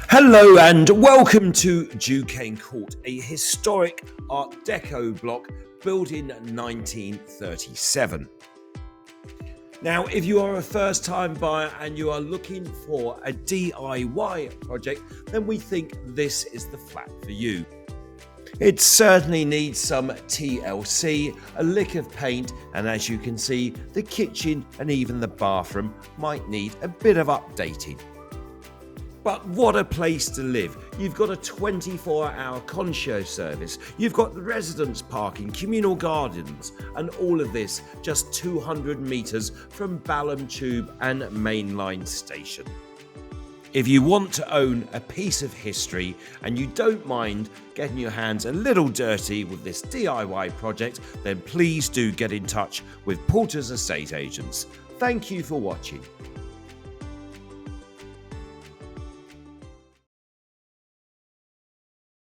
Hello and welcome to Duquesne Court, a historic Art Deco block built in 1937. Now, if you are a first-time buyer and you are looking for a DIY project, then we think this is the flat for you. It certainly needs some TLC, a lick of paint, and as you can see, the kitchen and even the bathroom might need a bit of updating. But what a place to live. You've got a 24-hour concierge service, you've got the residence parking, communal gardens, and all of this just 200 metres from Balham Tube and Main Line station. If you want to own a piece of history and you don't mind getting your hands a little dirty with this DIY project, then please do get in touch with Porter's Estate Agents. Thank you for watching.